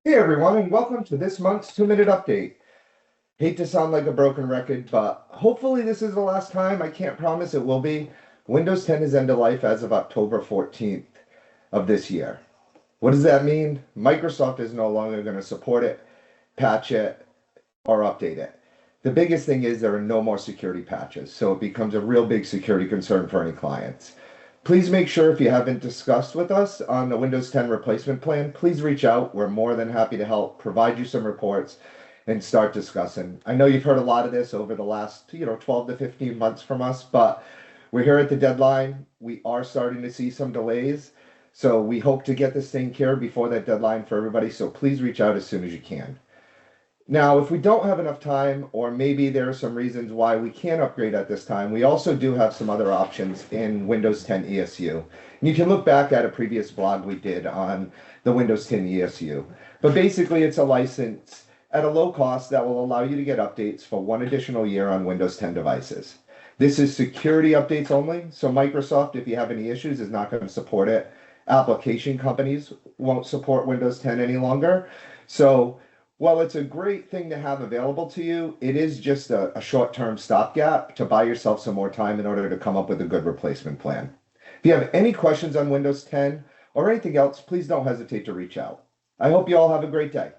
Hey everyone, and welcome to this month's 2-minute update. Hate to sound like a broken record, but hopefully this is the last time. I can't promise it will be. Windows 10 is end of life as of October 14th of this year. What does that mean? Microsoft is no longer going to support it, patch it, or update it. The biggest thing is there are no more security patches, so it becomes a real big security concern for any clients. Please make sure if you haven't discussed with us on the Windows 10 replacement plan, please reach out. We're more than happy to help provide you some reports and start discussing. I know you've heard a lot of this over the last, 12 to 15 months from us, but we're here at the deadline. We are starting to see some delays. So we hope to get this thing care before that deadline for everybody. So please reach out as soon as you can. Now, if we don't have enough time, or maybe there are some reasons why we can't upgrade at this time, we also do have some other options in Windows 10 ESU. And you can look back at a previous blog we did on the Windows 10 ESU. But basically, it's a license at a low cost that will allow you to get updates for one additional year on Windows 10 devices. This is security updates only, so Microsoft, if you have any issues, is not going to support it. Application companies won't support Windows 10 any longer. So while it's a great thing to have available to you, it is just a short-term stopgap to buy yourself some more time in order to come up with a good replacement plan. If you have any questions on Windows 10 or anything else, please don't hesitate to reach out. I hope you all have a great day.